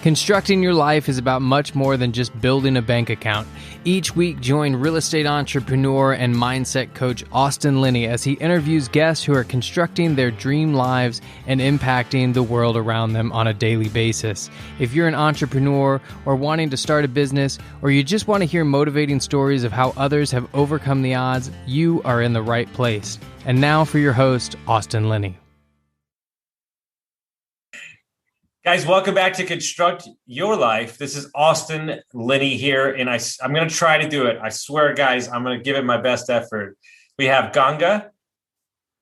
Constructing your life is about much more than just building a bank account. Each week, join real estate entrepreneur and mindset coach Austin Linney as he interviews guests who are constructing their dream lives and impacting the world around them on a daily basis. If you're an entrepreneur or wanting to start a business, or you just want to hear motivating stories of how others have overcome the odds, you are in the right place. And now for your host, Austin Linney. Guys, welcome back to Construct Your Life. This is Austin Linney here, and I'm going to try to do it. I swear, guys, I'm going to give it my best effort. We have Ganga.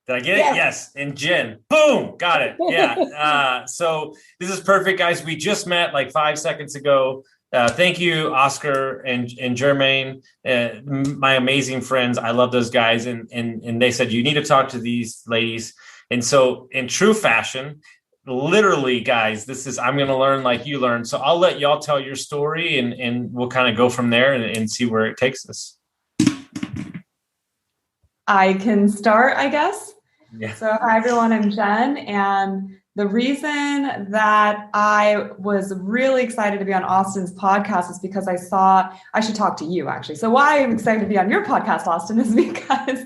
Did I get it? Yes. And Jen. Boom. Got it. Yeah. So this is perfect, guys. We just met like 5 seconds ago. Thank you, Oscar and Jermaine, my amazing friends. I love those guys. And they said, you need to talk to these ladies. And so in true fashion, literally, guys, I'm going to learn like you learned. So I'll let y'all tell your story and we'll kind of go from there and see where it takes us. I can start, I guess. Yeah. So hi, everyone. I'm Jen. And the reason that I was really excited to be on Austin's podcast is because I should talk to you actually. So why I'm excited to be on your podcast, Austin, is because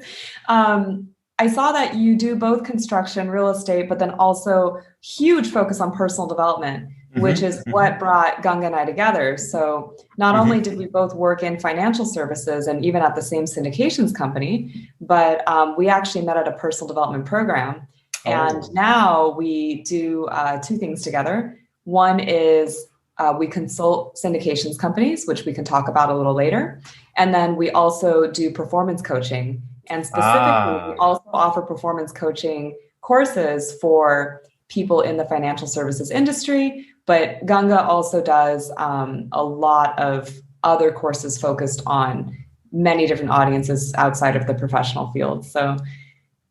I saw that you do both construction, real estate, but then also huge focus on personal development, which is what brought Ganga and I together. So not only did we both work in financial services and even at the same syndications company, but we actually met at a personal development program. And now we do two things together. One is we consult syndications companies, which we can talk about a little later. And then we also do performance coaching. And specifically, we also offer performance coaching courses for people in the financial services industry. But Ganga also does a lot of other courses focused on many different audiences outside of the professional field. So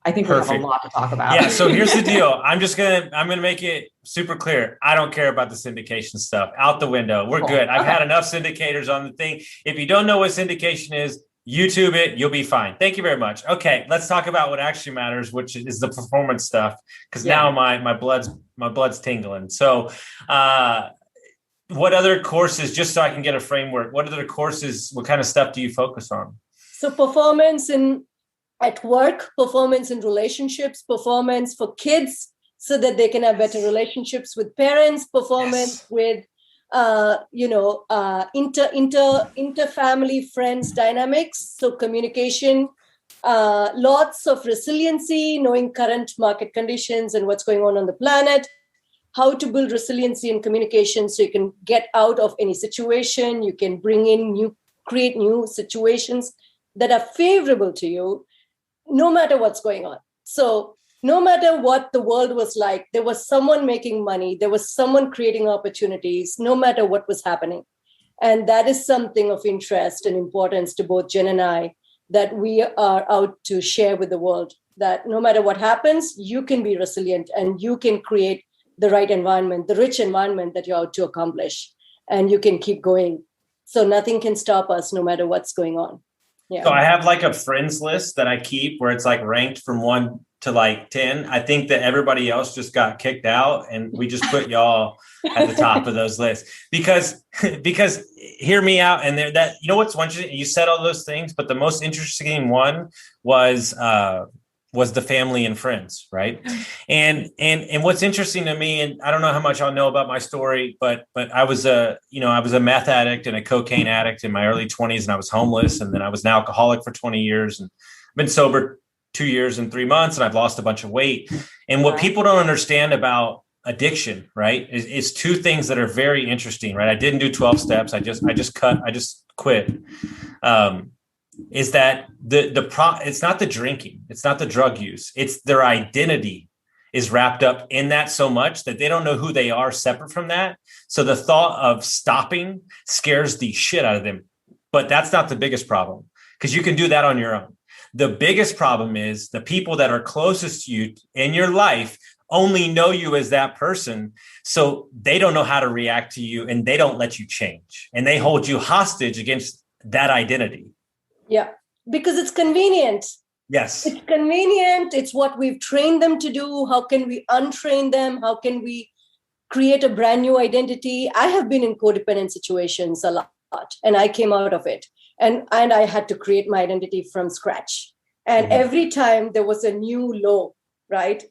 I think we have a lot to talk about. Yeah. So here's the deal. I'm going to make it super clear. I don't care about the syndication stuff. Out the window. We're good. I've had enough syndicators on the thing. If you don't know what syndication is, YouTube it, you'll be fine. Thank you very much. Okay, let's talk about what actually matters, which is the performance stuff. Because now my blood's tingling. So, what other courses? Just so I can get a framework. What other courses? What kind of stuff do you focus on? So, performance at work, performance in relationships, performance for kids, so that they can have better relationships with parents. Performance with inter-family friends dynamics. So communication, lots of resiliency, knowing current market conditions and what's going on the planet, how to build resiliency in communication so you can get out of any situation, you can create new situations that are favorable to you, no matter what's going on. So no matter what the world was like, there was someone making money, there was someone creating opportunities, no matter what was happening. And that is something of interest and importance to both Jen and I, that we are out to share with the world, that no matter what happens, you can be resilient and you can create the right environment, the rich environment that you're out to accomplish, and you can keep going. So nothing can stop us no matter what's going on. Yeah. So I have like a friends list that I keep where it's like ranked from 1 to like 10. I think that everybody else just got kicked out and we just put y'all at the top of those lists because hear me out. And that, you know, what's interesting, you said all those things, but the most interesting one was the family and friends. Right. And what's interesting to me, and I don't know how much y'all know about my story, but I was a meth addict and a cocaine addict in my early 20s, and I was homeless. And then I was an alcoholic for 20 years and been sober 2 years and 3 months, and I've lost a bunch of weight. And what people don't understand about addiction, right, is two things that are very interesting, right? I didn't do 12 steps. I just quit. Is that it's not the drinking, it's not the drug use, it's their identity is wrapped up in that so much that they don't know who they are separate from that. So the thought of stopping scares the shit out of them. But that's not the biggest problem, because you can do that on your own. The biggest problem is the people that are closest to you in your life only know you as that person. So they don't know how to react to you, and they don't let you change, and they hold you hostage against that identity. Yeah, because it's convenient. Yes. It's convenient. It's what we've trained them to do. How can we untrain them? How can we create a brand new identity. I have been in codependent situations a lot, and I came out of it. And I had to create my identity from scratch. And every time there was a new low, right?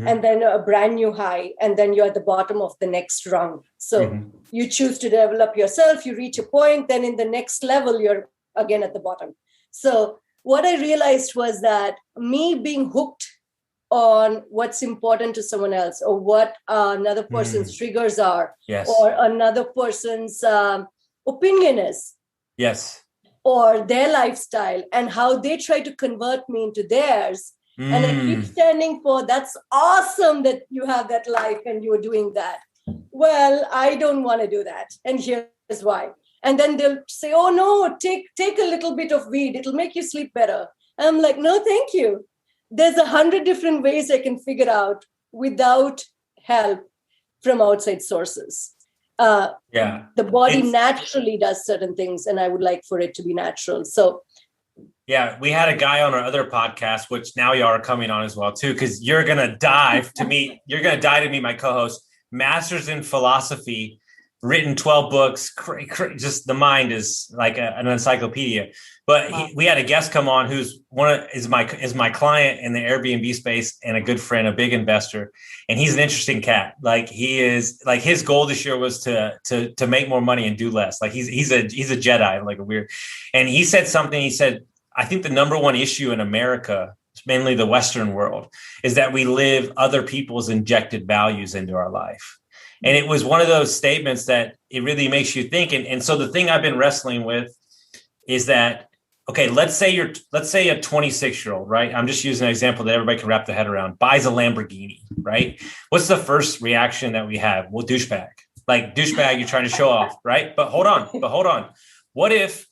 And then a brand new high, and then you're at the bottom of the next rung. So you choose to develop yourself, you reach a point, then in the next level, you're again at the bottom. So what I realized was that me being hooked on what's important to someone else, or what another person's triggers are, or another person's opinion is, or their lifestyle, and how they try to convert me into theirs. And I keep standing for, that's awesome that you have that life and you're doing that. Well, I don't want to do that. And here's why. And then they'll say, oh no, take a little bit of weed. It'll make you sleep better. And I'm like, no, thank you. There's 100 different ways I can figure out without help from outside sources. The body naturally does certain things, and I would like for it to be natural. So yeah, we had a guy on our other podcast, which now y'all are coming on as well too, because you're gonna dive to meet my co-host, master's in philosophy, written 12 books. Just the mind is like an encyclopedia. But we had a guest come on who's is my client in the Airbnb space and a good friend, a big investor, and he's an interesting cat. Like he is, like his goal this year was to make more money and do less. Like he's a Jedi, like a weird. And he said something. He said, I think the number one issue in America, mainly the Western world, is that we live other people's injected values into our life. And it was one of those statements that it really makes you think. And so the thing I've been wrestling with is that, okay, let's say a 26-year-old, right? I'm just using an example that everybody can wrap their head around, buys a Lamborghini, right? What's the first reaction that we have? Well, douchebag. Like douchebag, you're trying to show off, right? But hold on. What if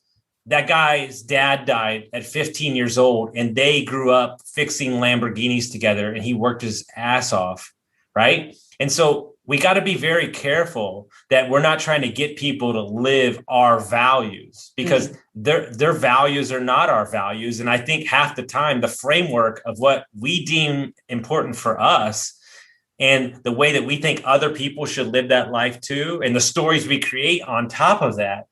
that guy's dad died at 15 years old and they grew up fixing Lamborghinis together and he worked his ass off, right? And so we got to be very careful that we're not trying to get people to live our values, because their values are not our values. And I think half the time the framework of what we deem important for us and the way that we think other people should live that life too, and the stories we create on top of that,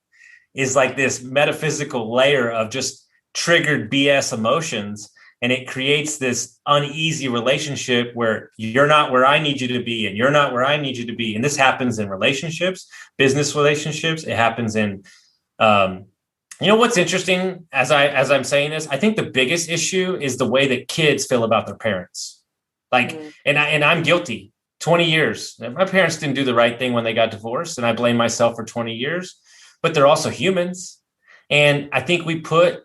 is like this metaphysical layer of just triggered BS emotions. And it creates this uneasy relationship where you're not where I need you to be and you're not where I need you to be. And this happens in relationships, business relationships. It happens in, what's interesting as I'm saying this, I think the biggest issue is the way that kids feel about their parents. Like, and I'm guilty. 20 years. My parents didn't do the right thing when they got divorced, and I blame myself for 20 years. But they're also humans. And I think we put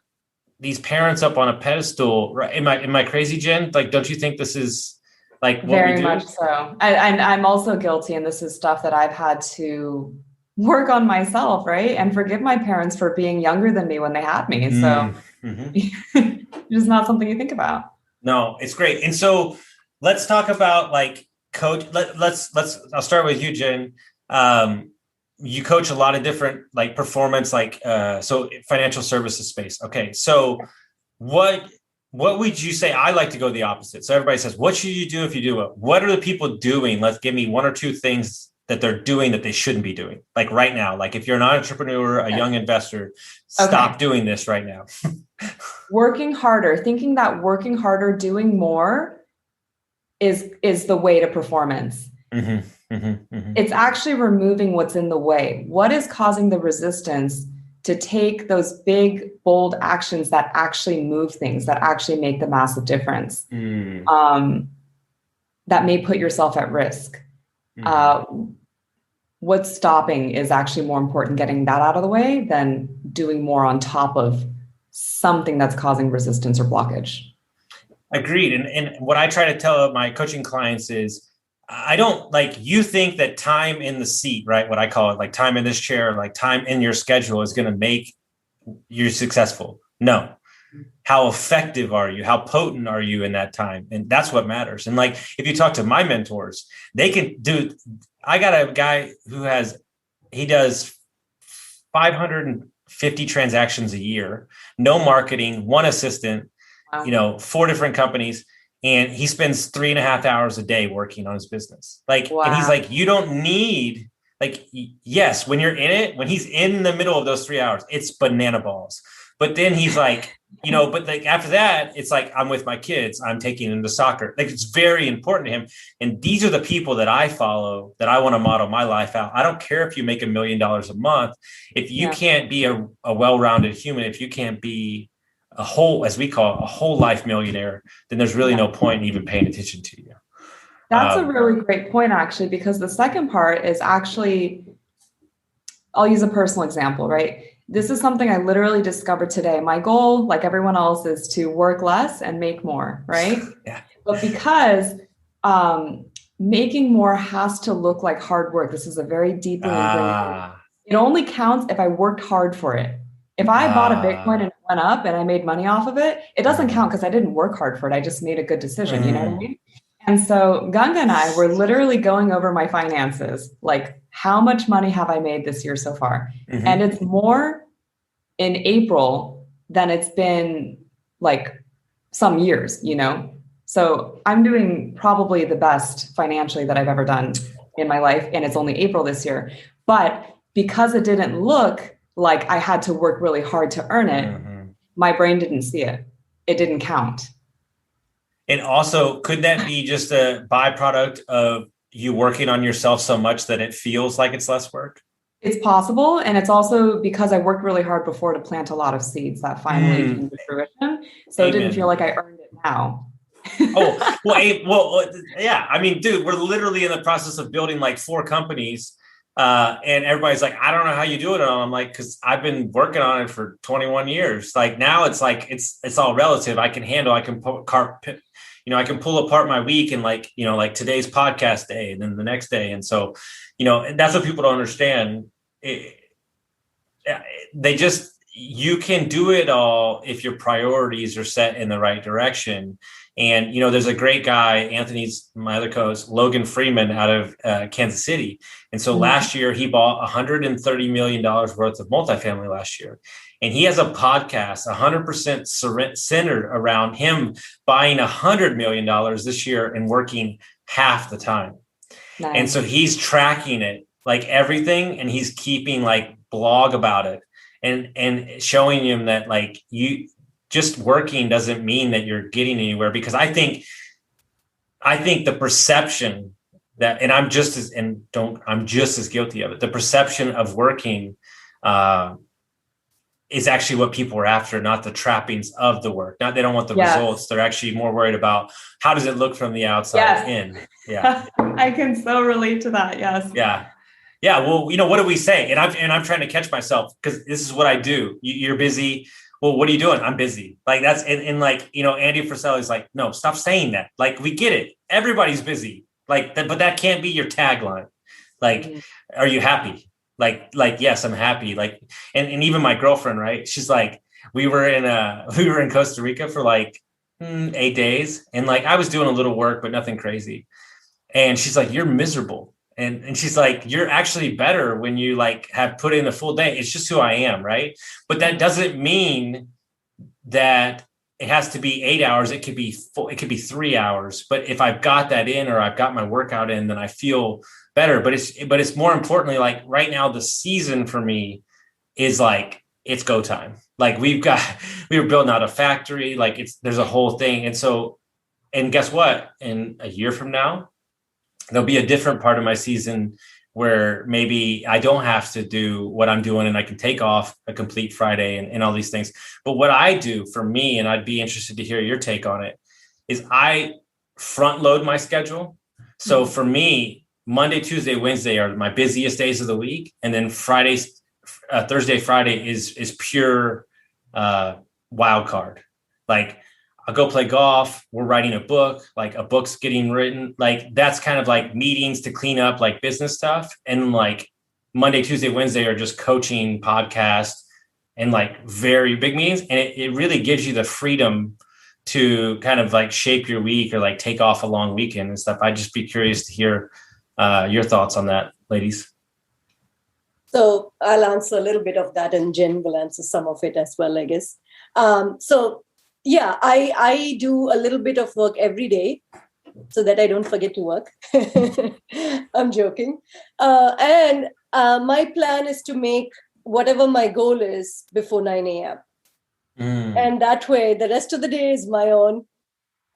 these parents up on a pedestal. Right? Am I crazy, Jen? Like, don't you think this is like what very we do? much so? And I'm also guilty. And this is stuff that I've had to work on myself, right? And forgive my parents for being younger than me when they had me. So it's just not something you think about. No, it's great. And so let's talk about like coach. I'll start with you, Jen. You coach a lot of different like performance, like so financial services space. Okay, so what would you say? I like to go the opposite. So everybody says, what should you do if you do it? What are the people doing? Let's give me one or two things that they're doing that they shouldn't be doing. Like right now, like if you're an entrepreneur, a young investor, stop doing this right now. Working harder, thinking that working harder, doing more is the way to performance. It's actually removing what's in the way. What is causing the resistance to take those big, bold actions that actually move things, that actually make the massive difference, that may put yourself at risk? What's stopping is actually more important, getting that out of the way than doing more on top of something that's causing resistance or blockage. Agreed. And what I try to tell my coaching clients is, I don't like, you think that time in the seat, right? What I call it, like time in this chair, like time in your schedule is going to make you successful. No. How effective are you? How potent are you in that time? And that's what matters. And like, if you talk to my mentors, they can do, I got a guy who he does 550 transactions a year, no marketing, one assistant, 4 different companies. and he spends 3.5 hours a day working on his business. Like, Wow. And he's like, you don't need, like, yes, when you're in it, when he's in the middle of those 3 hours, it's banana balls. But then he's like, but like after that, it's like, I'm with my kids, I'm taking them to soccer. Like, it's very important to him. And these are the people that I follow, that I want to model my life out. I don't care if you make $1 million a month. If you can't be a well-rounded human, if you can't be a whole, as we call it, a whole life millionaire, then there's really no point in even paying attention to you. That's a really great point, actually, because the second part is actually, I'll use a personal example, right? This is something I literally discovered today. My goal, like everyone else, is to work less and make more, right? Yeah. But because making more has to look like hard work, this is a very deeply ingrained. It only counts if I worked hard for it. If I bought a Bitcoin and it went up and I made money off of it, it doesn't count because I didn't work hard for it. I just made a good decision. You know what I mean? And so Ganga and I were literally going over my finances, like how much money have I made this year so far? Mm-hmm. And it's more in April than it's been like some years, So I'm doing probably the best financially that I've ever done in my life. And it's only April this year. But because it didn't look like I had to work really hard to earn it, my brain didn't see it. It didn't count. And also, could that be just a byproduct of you working on yourself so much that it feels like it's less work? It's possible. And it's also because I worked really hard before to plant a lot of seeds that finally came to fruition. So It didn't feel like I earned it now. Yeah. I mean, dude, we're literally in the process of building like 4 companies. And everybody's like, I don't know how you do it. And I'm like, because I've been working on it for 21 years. Like now it's like, it's all relative. I can I can pull apart my week and like today's podcast day and then the next day. And so, and that's what people don't understand. You can do it all if your priorities are set in the right direction. And, there's a great guy, Anthony's my other co-host, Logan Freeman out of Kansas City. And so last year he bought $130 million worth of multifamily last year. And he has a podcast 100% centered around him buying $100 million this year and working half the time. Nice. And so he's tracking it, like everything. And he's keeping like blog about it and showing him that like you just working doesn't mean that you're getting anywhere, because I think the perception that, and I'm just as guilty of it. The perception of working is actually what people are after, not the trappings of the work. Not they don't want the results. They're actually more worried about how does it look from the outside in. Yeah, I can so relate to that. Yes. Yeah. Yeah. Well, what do we say? And I'm trying to catch myself because this is what I do. You're busy. Well, what are you doing? I'm busy. Like that's and like, Andy Friselli's like, no, stop saying that. Like, we get it. Everybody's busy. Like, but that can't be your tagline. Like, are you happy? Like, yes, I'm happy. Like, and even my girlfriend, right? She's like, we were in Costa Rica for like 8 days. And like, I was doing a little work, but nothing crazy. And she's like, you're miserable. And she's like, you're actually better when you like have put in a full day. It's just who I am. Right. But that doesn't mean that it has to be 8 hours. It could be 3 hours. But if I've got that in, or I've got my workout in, then I feel better. But it's more importantly, like right now, the season for me is like, it's go time. Like we were building out a factory, like there's a whole thing. And so, and guess what? In a year from now, there'll be a different part of my season where maybe I don't have to do what I'm doing and I can take off a complete Friday and all these things. But what I do for me, and I'd be interested to hear your take on it, is I front load my schedule. So for me, Monday, Tuesday, Wednesday are my busiest days of the week. And then Thursday, Friday is pure wild card. Like I'll go play golf. We're writing a book, like a book's getting written. Like that's kind of like meetings to clean up like business stuff. And like Monday, Tuesday, Wednesday are just coaching, podcast, and like very big meetings. And it really gives you the freedom to kind of like shape your week or like take off a long weekend and stuff. I'd just be curious to hear your thoughts on that, ladies. So I'll answer a little bit of that and Jen will answer some of it as well, I guess. So Yeah, I do a little bit of work every day so that I don't forget to work. I'm joking. And my plan is to make whatever my goal is before 9 a.m. And that way, the rest of the day is my own.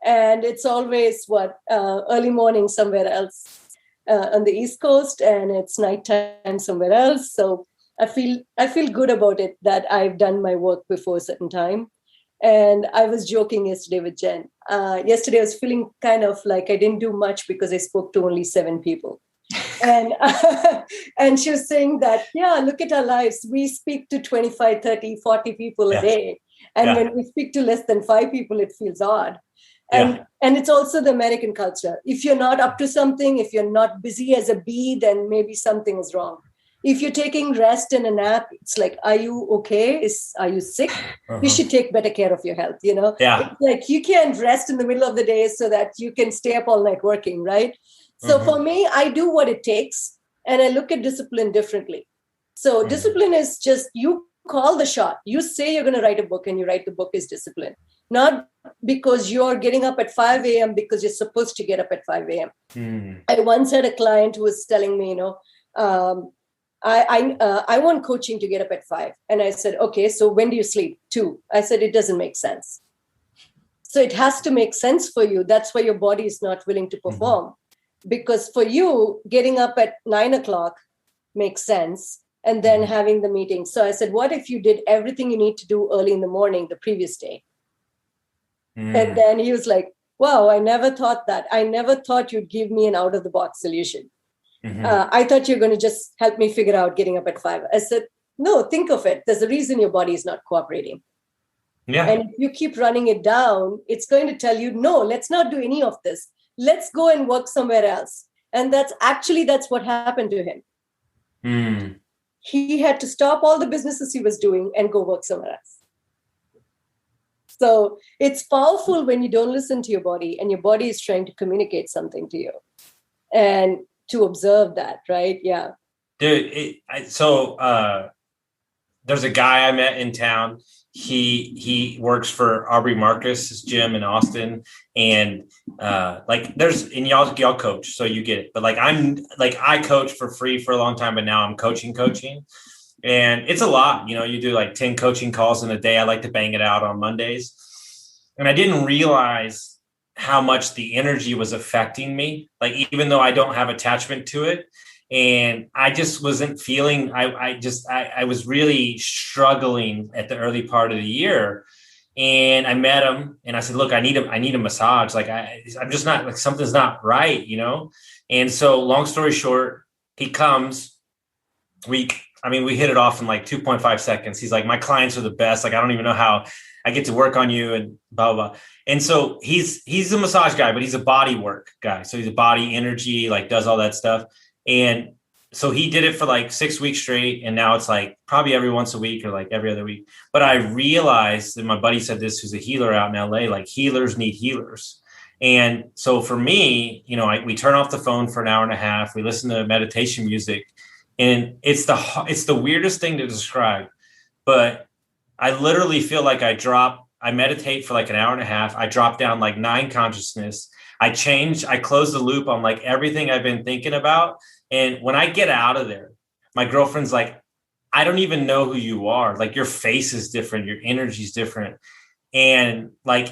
And it's always early morning somewhere else on the East Coast, and it's nighttime somewhere else. So I feel good about it that I've done my work before a certain time. And I was joking yesterday with Jen. Yesterday I was feeling kind of like I didn't do much because I spoke to only 7 people. And and she was saying that, yeah, look at our lives. We speak to 25, 30, 40 people a day. And when we speak to less than 5 people, it feels odd. And it's also the American culture. If you're not up to something, if you're not busy as a bee, then maybe something is wrong. If you're taking rest and a nap, it's like, are you okay? Are you sick? You should take better care of your health, you know? It's like you can't rest in the middle of the day so that you can stay up all night working, right? So for me, I do what it takes, and I look at discipline differently. So discipline is just you call the shot. You say you're going to write a book, and you write the book is discipline. Not because you're getting up at 5 a.m. because you're supposed to get up at 5 a.m. I once had a client who was telling me, I want coaching to get up at 5. And I said, okay, so when do you sleep? 2. I said, it doesn't make sense. So it has to make sense for you. That's why your body is not willing to perform. Because for you, getting up at 9 o'clock makes sense. And then having the meeting. So I said, what if you did everything you need to do early in the morning, the previous day? And then he was like, wow, I never thought that. I never thought you'd give me an out of the box solution. I thought you're going to just help me figure out getting up at 5. I said, no, think of it. There's a reason your body is not cooperating. Yeah. And if you keep running it down, it's going to tell you, no, let's not do any of this. Let's go and work somewhere else. And that's what happened to him. He had to stop all the businesses he was doing and go work somewhere else. So it's powerful when you don't listen to your body and your body is trying to communicate something to you. And to observe that, right? Yeah. Dude, there's a guy I met in town. He works for Aubrey Marcus' gym in Austin, and y'all coach, so you get it. But I coached for free for a long time, but now I'm coaching, and it's a lot. You do like 10 coaching calls in a day. I like to bang it out on Mondays, and I didn't realize how much the energy was affecting me, like even though I don't have attachment to it. And I just wasn't feeling, I was really struggling at the early part of the year. And I met him and I said, look, I need a massage. Like I'm just not, like, something's not right, And so long story short, he comes, we hit it off in like 2.5 seconds. He's like, my clients are the best. Like, I don't even know how I get to work on you and blah, blah, blah. And so he's a massage guy, but he's a body work guy. So he's a body energy, like does all that stuff. And so he did it for like 6 weeks straight. And now it's like probably every once a week or like every other week. But I realized that my buddy said this, who's a healer out in LA, like healers need healers. And so for me, we turn off the phone for an hour and a half. We listen to meditation music, and it's the weirdest thing to describe, but I literally feel like I meditate for like an hour and a half. I drop down like 9 consciousness. I close the loop on like everything I've been thinking about. And when I get out of there, my girlfriend's like, I don't even know who you are. Like your face is different. Your energy is different. And like,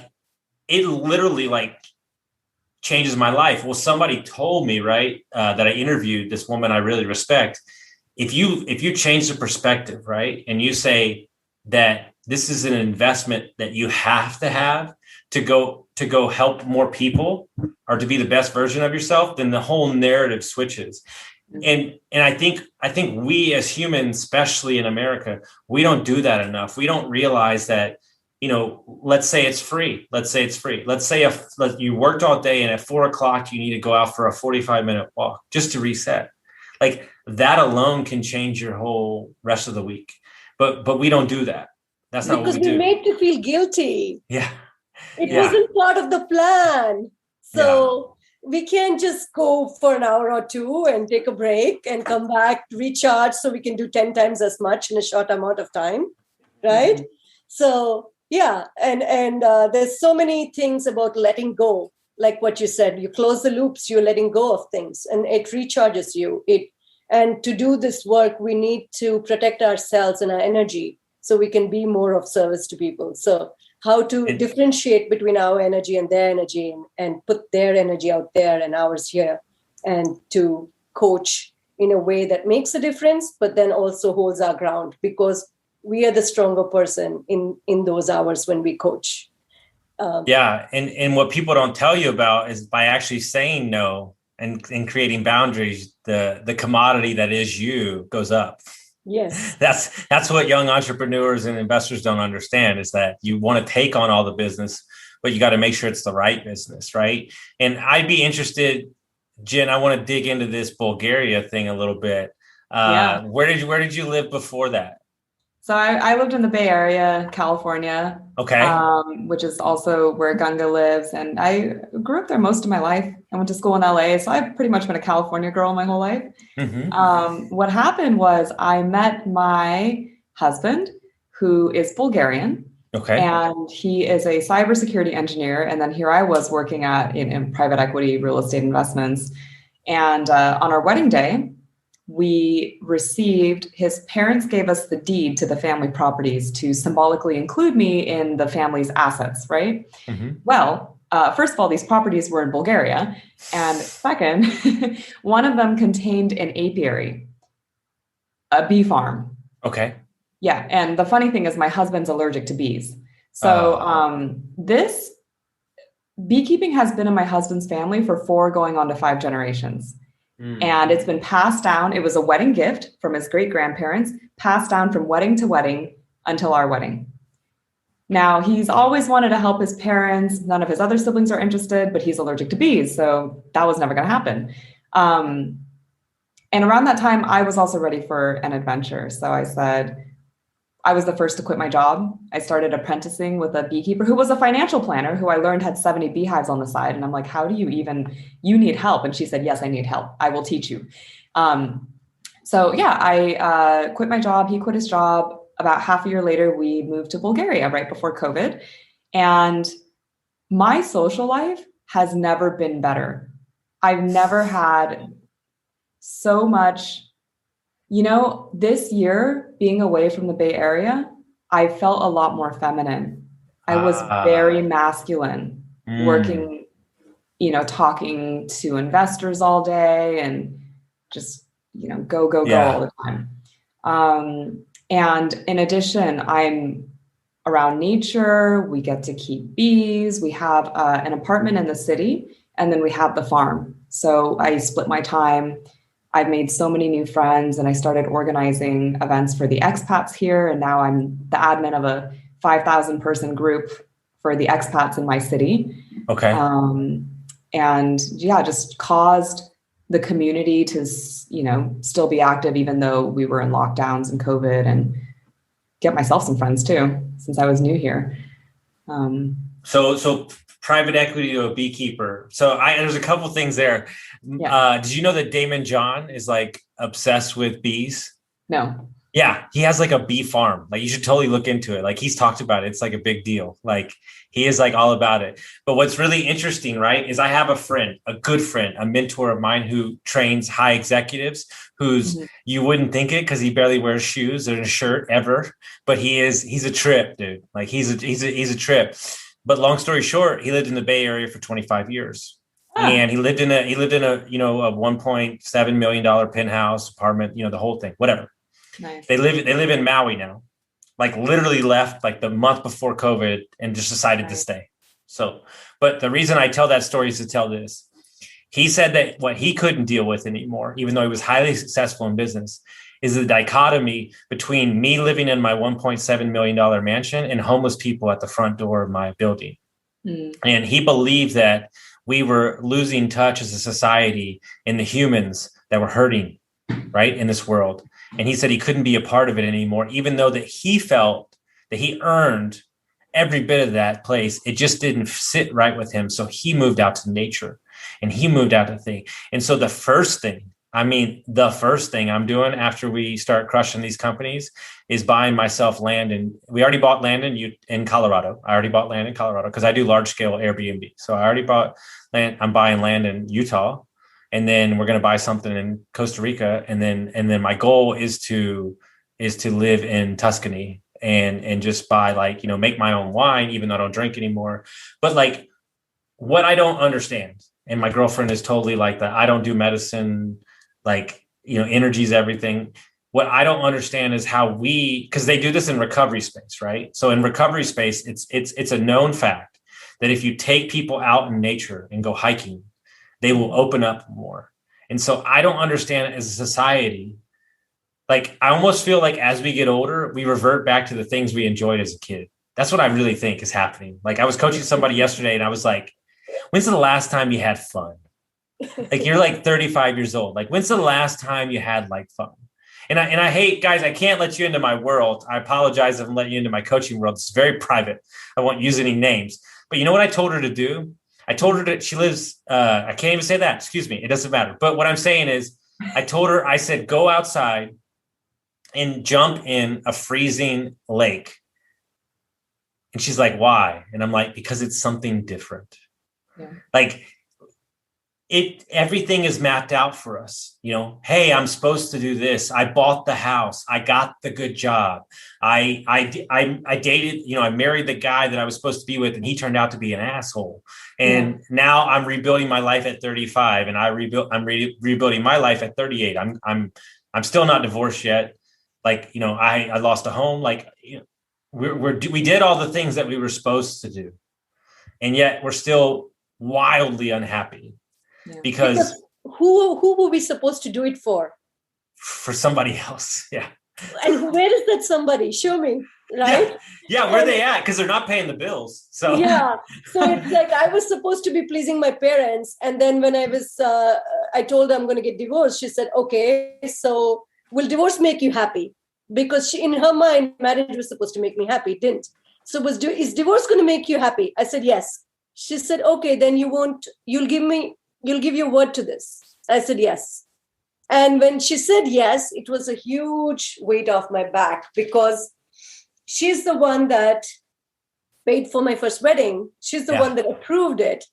it literally like changes my life. Well, somebody told me, right, that I interviewed this woman I really respect. If you change the perspective, right, and you say that this is an investment that you have to go help more people or to be the best version of yourself, then the whole narrative switches. And I think we as humans, especially in America, we don't do that enough. We don't realize that, let's say it's free. Let's say you worked all day and at 4:00 you need to go out for a 45-minute walk just to reset. Like that alone can change your whole rest of the week. But we don't do that. That's not what we do. Because we're made to feel guilty. Yeah. It wasn't part of the plan. So we can't just go for an hour or two and take a break and come back, recharge so we can do 10 times as much in a short amount of time. Right? Mm-hmm. So Yeah, and there's so many things about letting go, like what you said. You close the loops, you're letting go of things, and it recharges you. And to do this work, we need to protect ourselves and our energy so we can be more of service to people. So how to differentiate between our energy and their energy, and put their energy out there and ours here, and to coach in a way that makes a difference, but then also holds our ground, because we are the stronger person in those hours when we coach. And what people don't tell you about is by actually saying no and creating boundaries, the commodity that is you goes up. Yes. That's what young entrepreneurs and investors don't understand, is that you want to take on all the business, but you got to make sure it's the right business, right? And I'd be interested, Jen, I want to dig into this Bulgaria thing a little bit. Where did you live before that? So I lived in the Bay Area, California, which is also where Ganga lives. And I grew up there most of my life. I went to school in LA. So I've pretty much been a California girl my whole life. Mm-hmm. What happened was I met my husband, who is Bulgarian. Okay. And he is a cybersecurity engineer. And then here I was working in private equity real estate investments. And on our wedding day, his parents gave us the deed to the family properties to symbolically include me in the family's assets, right? Mm-hmm. Well, first of all, these properties were in Bulgaria. And second, one of them contained an apiary, a bee farm. Okay. Yeah. And the funny thing is my husband's allergic to bees. So this beekeeping has been in my husband's family for 4 going on to 5 generations. And it's been passed down. It was a wedding gift from his great grandparents, passed down from wedding to wedding until our wedding. Now, he's always wanted to help his parents. None of his other siblings are interested, but he's allergic to bees. So that was never going to happen. And around that time, I was also ready for an adventure. So I said, I was the first to quit my job. I started apprenticing with a beekeeper who was a financial planner who I learned had 70 beehives on the side. And I'm like, how do you need help? And she said, yes, I need help. I will teach you. I quit my job. He quit his job. About half a year later, we moved to Bulgaria right before COVID. And my social life has never been better. I've never had so much. This year, being away from the Bay Area, I felt a lot more feminine. I was very masculine, working, talking to investors all day and just, go all the time. And in addition, I'm around nature. We get to keep bees. We have an apartment in the city, and then we have the farm. So I split my time. I've made so many new friends, and I started organizing events for the expats here. And now I'm the admin of a 5,000 person group for the expats in my city. Okay. Just caused the community to, still be active, even though we were in lockdowns and COVID, and get myself some friends too, since I was new here. So private equity to a beekeeper. So there's a couple things there. Yeah. Did you know that Damon John is like obsessed with bees? No. Yeah. He has like a bee farm. Like you should totally look into it. Like he's talked about it. It's like a big deal. Like he is like all about it. But what's really interesting, right, is I have a friend, a good friend, a mentor of mine who trains high executives you wouldn't think it because he barely wears shoes or a shirt ever. But he's a trip, dude. Like he's a trip. But long story short, he lived in the Bay Area for 25 years. And he lived in a a $1.7 million penthouse apartment, the whole thing, whatever. Nice. They live in Maui now, like literally left like the month before COVID and just decided to stay. So, but the reason I tell that story is to tell this. He said that what he couldn't deal with anymore, even though he was highly successful in business, is the dichotomy between me living in my $1.7 million mansion and homeless people at the front door of my building. And he believed that we were losing touch as a society in the humans that were hurting, right, in this world. And he said he couldn't be a part of it anymore, even though that he felt that he earned every bit of that place. It just didn't sit right with him. So he moved out to nature and he moved out to thing. And so the first thing I mean, the first thing I'm doing after we start crushing these companies is buying myself land. And we already bought land in Colorado. I already bought land in Colorado because I do large scale Airbnb. So I already bought land. I'm buying land in Utah, and then we're going to buy something in Costa Rica. And then my goal is to live in Tuscany and just buy, like, make my own wine, even though I don't drink anymore. But like, what I don't understand, and my girlfriend is totally like that. I don't do medicine. Like, energy is everything. What I don't understand is how because they do this in recovery space, right? So in recovery space, it's a known fact that if you take people out in nature and go hiking, they will open up more. And so I don't understand, as a society, like, I almost feel like as we get older, we revert back to the things we enjoyed as a kid. That's what I really think is happening. Like, I was coaching somebody yesterday and I was like, when's the last time you had fun? Like, you're like 35 years old. Like, when's the last time you had like fun? And I hate, guys, I can't let you into my world. I apologize if I'm letting you into my coaching world. It's very private. I won't use any names. But you know what I told her to do? I told her that she lives, I can't even say that. Excuse me. It doesn't matter. But what I'm saying is, I said, go outside and jump in a freezing lake. And she's like, why? And I'm like, because it's something different. Yeah. Like, everything is mapped out for us. Hey, I'm supposed to do this. I bought the house. I got the good job. I dated, I married the guy that I was supposed to be with, and he turned out to be an asshole. And now I'm rebuilding my life at 35, and I'm rebuilding my life at 38. I'm still not divorced yet. Like, I lost a home. Like, we did all the things that we were supposed to do, and yet we're still wildly unhappy. Yeah. Because who were we supposed to do it for? For somebody else. Yeah. And where is that somebody? Show me. Right. Yeah. Where are they at? Because they're not paying the bills. So yeah. So it's like, I was supposed to be pleasing my parents. And then when I told her I'm going to get divorced, she said, okay, so will divorce make you happy? Because in her mind, marriage was supposed to make me happy. It didn't. So is divorce going to make you happy? I said, yes. She said, okay, then you'll give your word to this. I said, yes. And when she said yes, it was a huge weight off my back, because she's the one that paid for my first wedding. She's the one that approved it.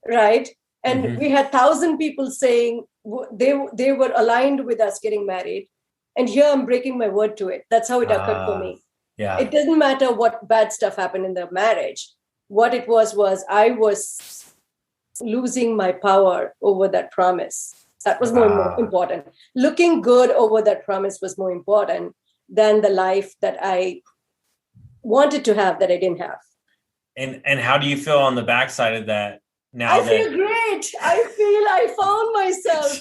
Right. And we had 1,000 people saying they were aligned with us getting married. And here I'm breaking my word to it. That's how it occurred for me. Yeah. It doesn't matter what bad stuff happened in the marriage. What it was I was losing my power over that promise. That was more important. Looking good over that promise was more important than the life that I wanted to have that I didn't have. And how do you feel on the backside of that now? I feel great. I feel I found myself.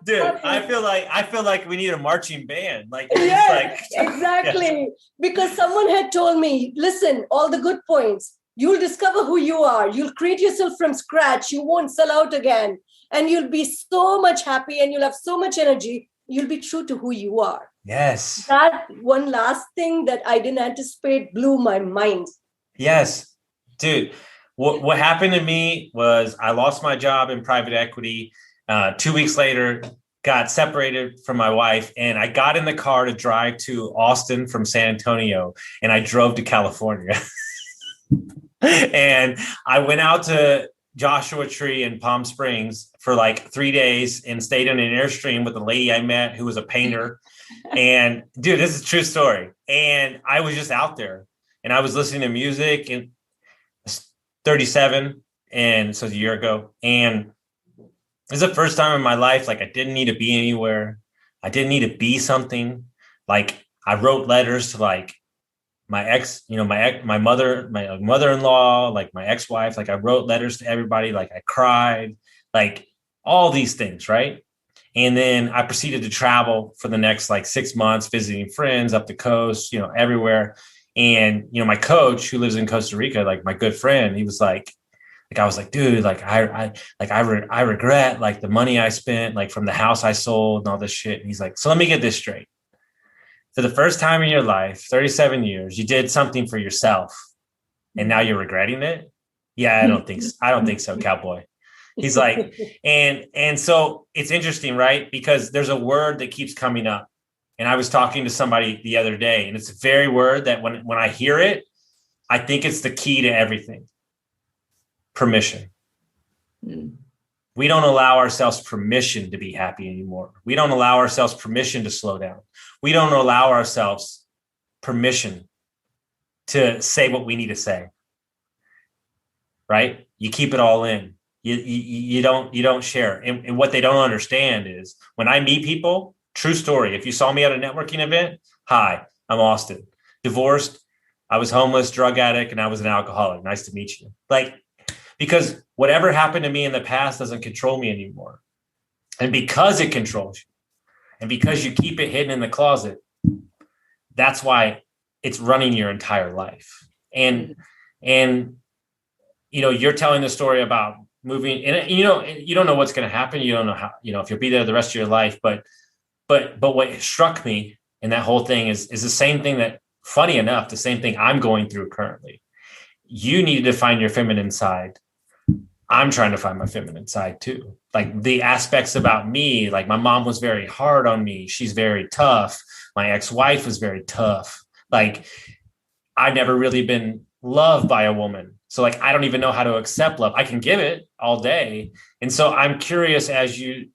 Dude, I feel like we need a marching band. Like, yes, exactly. Yes. Because someone had told me, listen, all the good points. You'll discover who you are. You'll create yourself from scratch. You won't sell out again. And you'll be so much happy, and you'll have so much energy. You'll be true to who you are. Yes. That one last thing that I didn't anticipate blew my mind. Yes. Dude, what happened to me was I lost my job in private equity. 2 weeks later, got separated from my wife, and I got in the car to drive to Austin from San Antonio, and I drove to California. And I went out to Joshua Tree in Palm Springs for like 3 days and stayed in an Airstream with a lady I met who was a painter. And dude, this is a true story. And I was just out there, and I was listening to music, and 37. And so it was a year ago. And this is the first time in my life, like, I didn't need to be anywhere. I didn't need to be something. Like, I wrote letters to like my ex, my mother-in-law, like my ex-wife. Like, I wrote letters to everybody. Like, I cried, like all these things. Right. And then I proceeded to travel for the next like 6 months, visiting friends up the coast, everywhere. And, my coach who lives in Costa Rica, like my good friend, he was like, I was like, dude, like, I regret like the money I spent, like from the house I sold and all this shit. And he's like, so let me get this straight. For the first time in your life, 37 years, you did something for yourself, and now you're regretting it. Yeah, I don't think so, cowboy. He's like, and so it's interesting, right? Because there's a word that keeps coming up. And I was talking to somebody the other day, and it's a very word that when I hear it, I think it's the key to everything. Permission. We don't allow ourselves permission to be happy anymore. We don't allow ourselves permission to slow down. We don't allow ourselves permission to say what we need to say. Right? You keep it all in. You don't share. And what they don't understand is when I meet people, true story. If you saw me at a networking event, hi, I'm Austin. Divorced. I was homeless, drug addict, and I was an alcoholic. Nice to meet you. Like, because whatever happened to me in the past doesn't control me anymore. And because it controls you, and because you keep it hidden in the closet, that's why it's running your entire life. And you're telling the story about moving, and you don't know what's going to happen. You don't know how, if you'll be there the rest of your life. But what struck me in that whole thing is the same thing that, funny enough, the same thing I'm going through currently. You needed to find your feminine side. I'm trying to find my feminine side too. Like the aspects about me, like my mom was very hard on me. She's very tough. My ex-wife was very tough. Like I've never really been loved by a woman. So like, I don't even know how to accept love. I can give it all day. And so I'm curious as you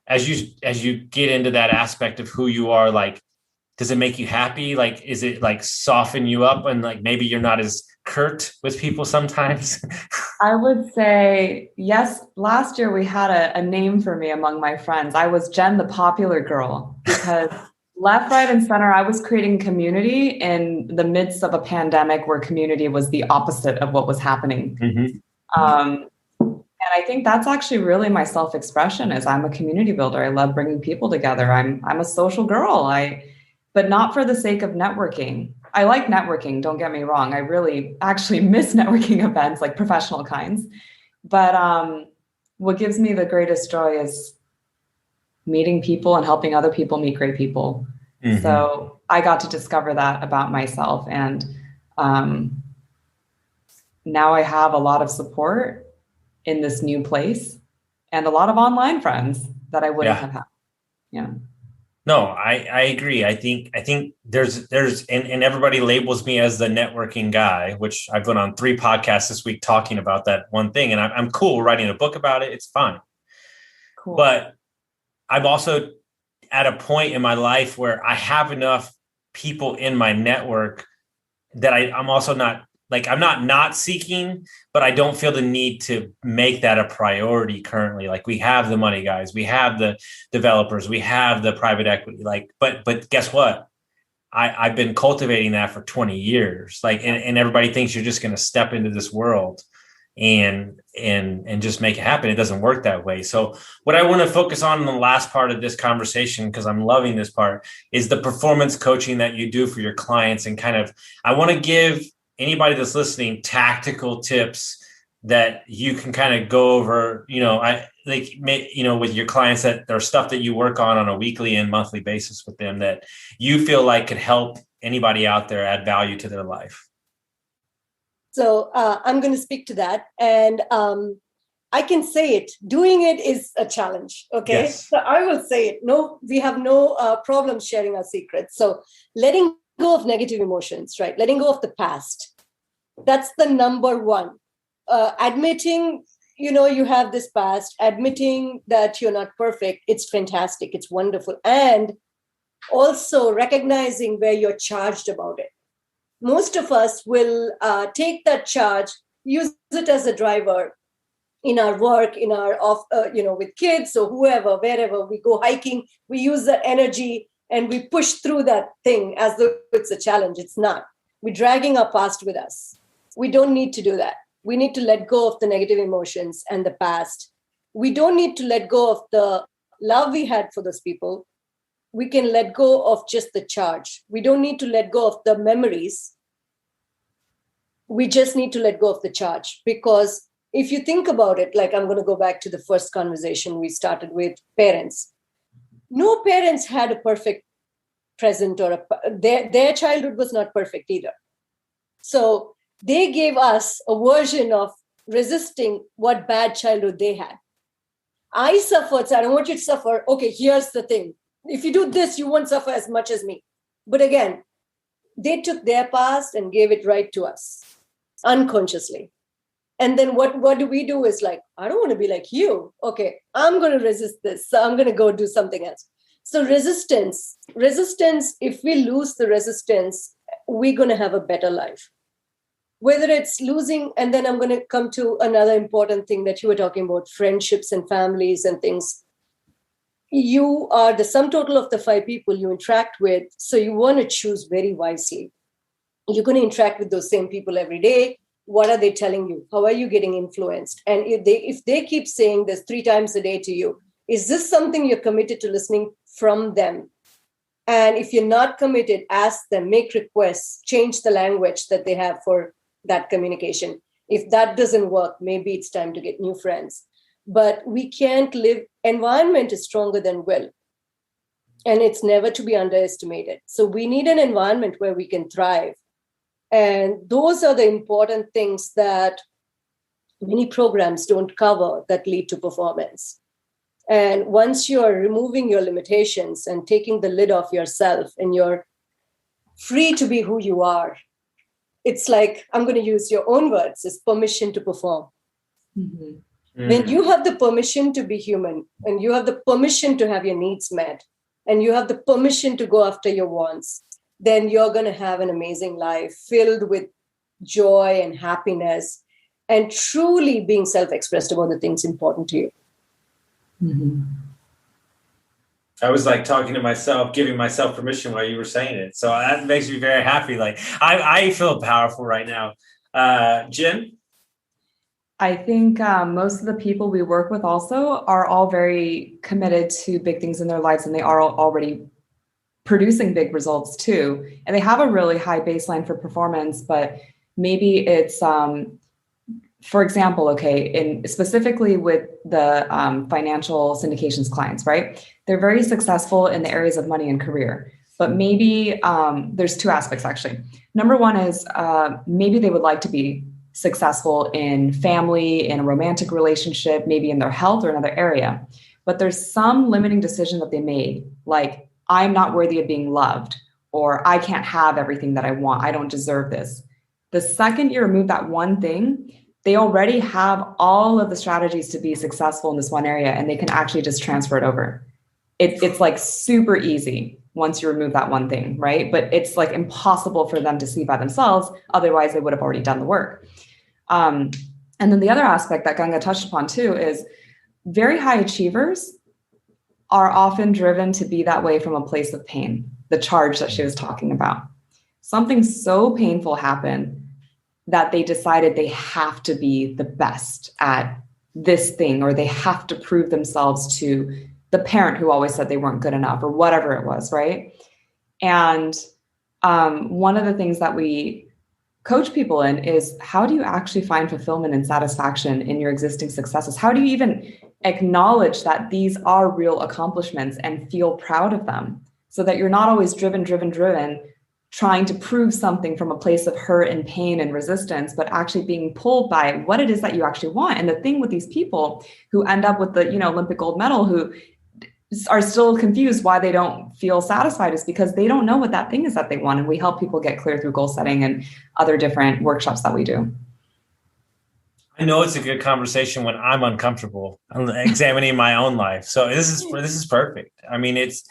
get into that aspect of who you are, like, does it make you happy? Like, is it like soften you up and like, maybe you're not as curt with people sometimes? I would say, yes. Last year we had a name for me among my friends. I was Jen, the popular girl, because left, right, and center, I was creating community in the midst of a pandemic where community was the opposite of what was happening. And I think that's actually really my self-expression is I'm a community builder. I love bringing people together. I'm a social girl. But not for the sake of networking. I like networking, don't get me wrong. I really actually miss networking events, like professional kinds. But what gives me the greatest joy is meeting people and helping other people meet great people. So I got to discover that about myself. And now I have a lot of support in this new place and a lot of online friends that I wouldn't have had. Yeah. No, I agree. I think there's and everybody labels me as the networking guy, which I've been on 3 podcasts this week talking about that one thing. And I'm cool writing a book about it. It's fine. Cool. But I'm also at a point in my life where I have enough people in my network that I'm also not like, I'm not seeking, but I don't feel the need to make that a priority currently. Like we have the money guys, we have the developers, we have the private equity, like, but guess what? I've been cultivating that for 20 years. Like, and everybody thinks you're just going to step into this world and just make it happen. It doesn't work that way. So what I want to focus on in the last part of this conversation, because I'm loving this part, is the performance coaching that you do for your clients. And kind of, I want to give anybody that's listening tactical tips that you can kind of go over, with your clients, that there's stuff that you work on a weekly and monthly basis with them that you feel like could help anybody out there add value to their life. So I'm going to speak to that. And I can say it. Doing it is a challenge. Okay. Yes. So I will say it. No, we have no problem sharing our secrets. So letting go of negative emotions, right? Letting go of the past. That's the number one. Admitting, you have this past, admitting that you're not perfect. It's fantastic. It's wonderful. And also recognizing where you're charged about it. Most of us will take that charge, use it as a driver in our work, in our with kids or whoever, wherever we go hiking, we use that energy and we push through that thing as though it's a challenge. It's not. We're dragging our past with us. We don't need to do that. We need to let go of the negative emotions and the past. We don't need to let go of the love we had for those people. We can let go of just the charge. We don't need to let go of the memories. We just need to let go of the charge. Because if you think about it, like I'm going to go back to the first conversation we started with parents. No parents had a perfect present or their childhood was not perfect either. So they gave us a version of resisting what bad childhood they had. I suffered, so I don't want you to suffer. Okay, here's the thing. If you do this, you won't suffer as much as me. But again, they took their past and gave it right to us unconsciously. And then what do we do is like, I don't want to be like you. Okay, I'm going to resist this. So I'm going to go do something else. So resistance, if we lose the resistance, we're going to have a better life. Whether it's losing, and then I'm going to come to another important thing that you were talking about, friendships and families and things. You are the sum total of the 5 people you interact with. So you want to choose very wisely. You're going to interact with those same people every day. What are they telling you? How are you getting influenced? And if they keep saying this 3 times a day to you, is this something you're committed to listening from them? And if you're not committed, ask them, make requests, change the language that they have for that communication. If that doesn't work, maybe it's time to get new friends. But we can't live, environment is stronger than will. And it's never to be underestimated. So we need an environment where we can thrive. And those are the important things that many programs don't cover that lead to performance. And once you're removing your limitations and taking the lid off yourself and you're free to be who you are, it's like, I'm going to use your own words, is permission to perform. Mm-hmm. When you have the permission to be human and you have the permission to have your needs met and you have the permission to go after your wants, then you're going to have an amazing life filled with joy and happiness and truly being self-expressed about the things important to you. Mm-hmm. I was like talking to myself, giving myself permission while you were saying it. So that makes me very happy. Like I feel powerful right now. Jen? I think most of the people we work with also are all very committed to big things in their lives, and they are already producing big results too. And they have a really high baseline for performance, but maybe it's, for example, specifically with the financial syndications clients, right? They're very successful in the areas of money and career, but maybe there's 2 aspects actually. Number one is maybe they would like to be successful in family, in a romantic relationship, maybe in their health or another area, but there's some limiting decision that they made, like I'm not worthy of being loved, or I can't have everything that I want. I don't deserve this. The second you remove that one thing, they already have all of the strategies to be successful in this one area, and they can actually just transfer it over. It's like super easy once you remove that one thing, right? But it's like impossible for them to see by themselves. Otherwise, they would have already done the work. And then the other aspect that Ganga touched upon too is very high achievers are often driven to be that way from a place of pain, the charge that she was talking about. Something so painful happened that they decided they have to be the best at this thing, or they have to prove themselves to the parent who always said they weren't good enough, or whatever it was, right? And one of the things that we coach people in is, how do you actually find fulfillment and satisfaction in your existing successes? How do you even acknowledge that these are real accomplishments and feel proud of them, so that you're not always driven, trying to prove something from a place of hurt and pain and resistance, but actually being pulled by what it is that you actually want. And the thing with these people who end up with the, Olympic gold medal, who are still confused why they don't feel satisfied, is because they don't know what that thing is that they want. And we help people get clear through goal setting and other different workshops that we do. I know it's a good conversation when I'm uncomfortable examining my own life. So this is perfect. I mean, it's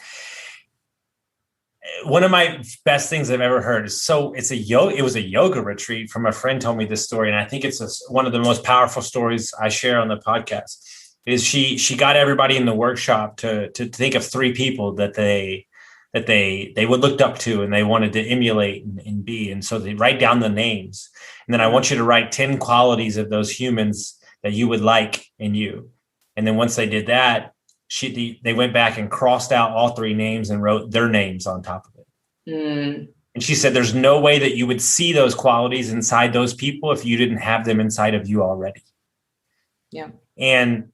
one of my best things I've ever heard. It was a yoga retreat from a friend told me this story. And I think it's one of the most powerful stories I share on the podcast. Is she got everybody in the workshop to think of 3 people that they would looked up to and they wanted to emulate and be. And so they write down the names. And then I want you to write 10 qualities of those humans that you would like in you. And then once they did that, they went back and crossed out all 3 names and wrote their names on top of it. Mm. And she said, there's no way that you would see those qualities inside those people if you didn't have them inside of you already. Yeah. And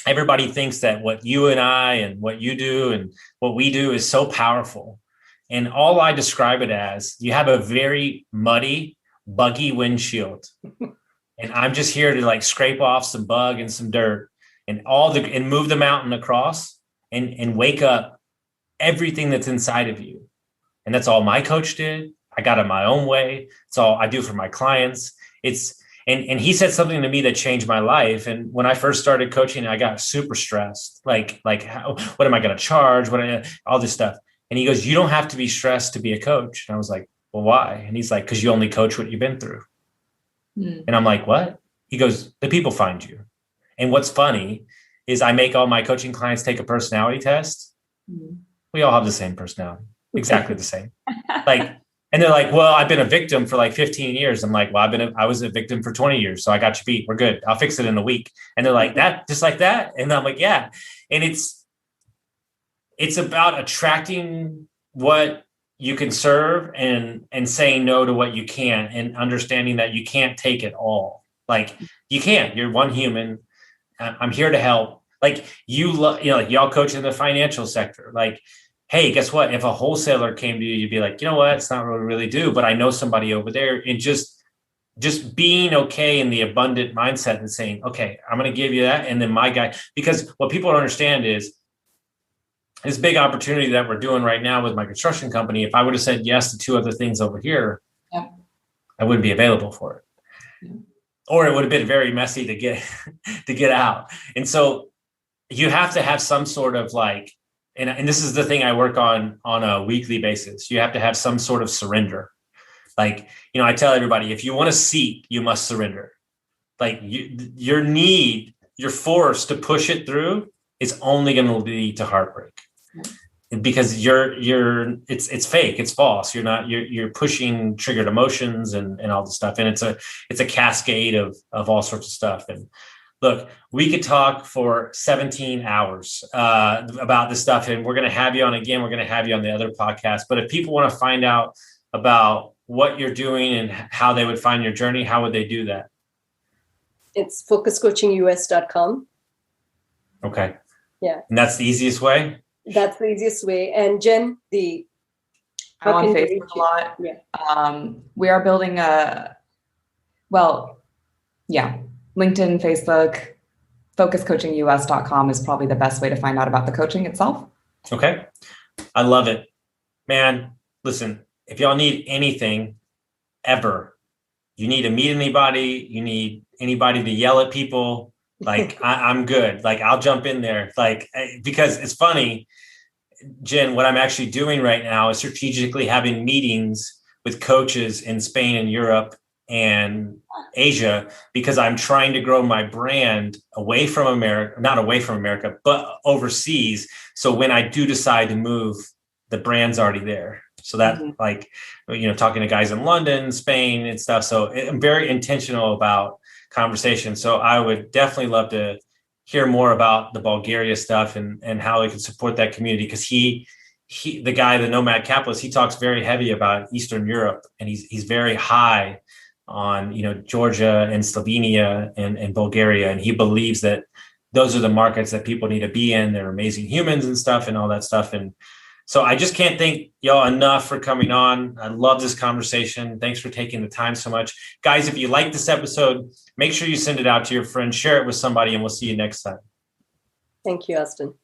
everybody thinks that what you and I and what you do and what we do is so powerful. And all I describe it as, you have a very muddy, buggy windshield. And I'm just here to like scrape off some bug and some dirt. and move the mountain across and wake up everything that's inside of you. And that's all my coach did. I got it my own way. It's all I do for my clients. And he said something to me that changed my life. And when I first started coaching, I got super stressed. Like what am I going to charge? All this stuff. And he goes, you don't have to be stressed to be a coach. And I was like, well, why? And he's like, because you only coach what you've been through. And I'm like, what? He goes, the people find you. And what's funny is I make all my coaching clients take a personality test. We all have the same personality, exactly the same. And they're like, well, I've been a victim for like 15 years. I'm like, well, I was a victim for 20 years. So I got you beat. We're good. I'll fix it in a week. And they're like, that, just like that. And I'm like, yeah. And it's about attracting what you can serve and saying no to what you can't, and understanding that you can't take it all. Like you can't, you're one human. I'm here to help. Like like y'all coach in the financial sector. Like, hey, guess what? If a wholesaler came to you, you'd be like, you know what? It's not what we really do, but I know somebody over there. And just being okay in the abundant mindset and saying, okay, I'm going to give you that. And then my guy, because what people don't understand is this big opportunity that we're doing right now with my construction company. If I would have said yes to 2 other things over here, I wouldn't be available for it. Or it would have been very messy to get out. And so you have to have some sort of like, and this is the thing I work on a weekly basis. You have to have some sort of surrender. Like, I tell everybody, if you want a seat, you must surrender. Like your force to push it through is only going to lead to heartbreak. Because it's fake, it's false. You're pushing triggered emotions and all this stuff. And it's a cascade of all sorts of stuff. And look, we could talk for 17 hours about this stuff, and we're going to have you on again. We're going to have you on the other podcast. But if people want to find out about what you're doing and how they would find your journey, how would they do that? It's focuscoachingus.com. Okay. Yeah. And that's the easiest way? That's the easiest way. And Jen, I'm on Facebook a lot. Yeah. We are building LinkedIn, Facebook, focuscoachingus.com is probably the best way to find out about the coaching itself. Okay. I love it, man. Listen, if y'all need anything ever, you need to meet anybody, you need anybody to yell at people, like I'm good. Like I'll jump in there. Like, because it's funny, Jen, what I'm actually doing right now is strategically having meetings with coaches in Spain and Europe and Asia, because I'm trying to grow my brand away from America, not away from America, but overseas. So when I do decide to move, the brand's already there. So that talking to guys in London, Spain and stuff. So I'm very intentional about conversation. So I would definitely love to hear more about the Bulgaria stuff and how we can support that community. Because the guy, the nomad capitalist, he talks very heavy about Eastern Europe, and he's very high on, Georgia and Slovenia and Bulgaria. And he believes that those are the markets that people need to be in. They're amazing humans and stuff and all that stuff. And so I just can't thank y'all enough for coming on. I love this conversation. Thanks for taking the time so much. Guys, if you like this episode, make sure you send it out to your friends, share it with somebody, and we'll see you next time. Thank you, Austin.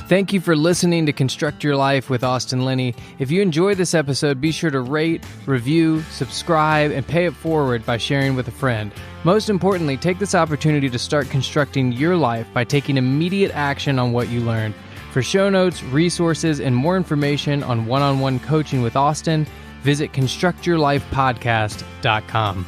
Thank you for listening to Construct Your Life with Austin Linney. If you enjoyed this episode, be sure to rate, review, subscribe, and pay it forward by sharing with a friend. Most importantly, take this opportunity to start constructing your life by taking immediate action on what you learned. For show notes, resources, and more information on one-on-one coaching with Austin, visit constructyourlifepodcast.com.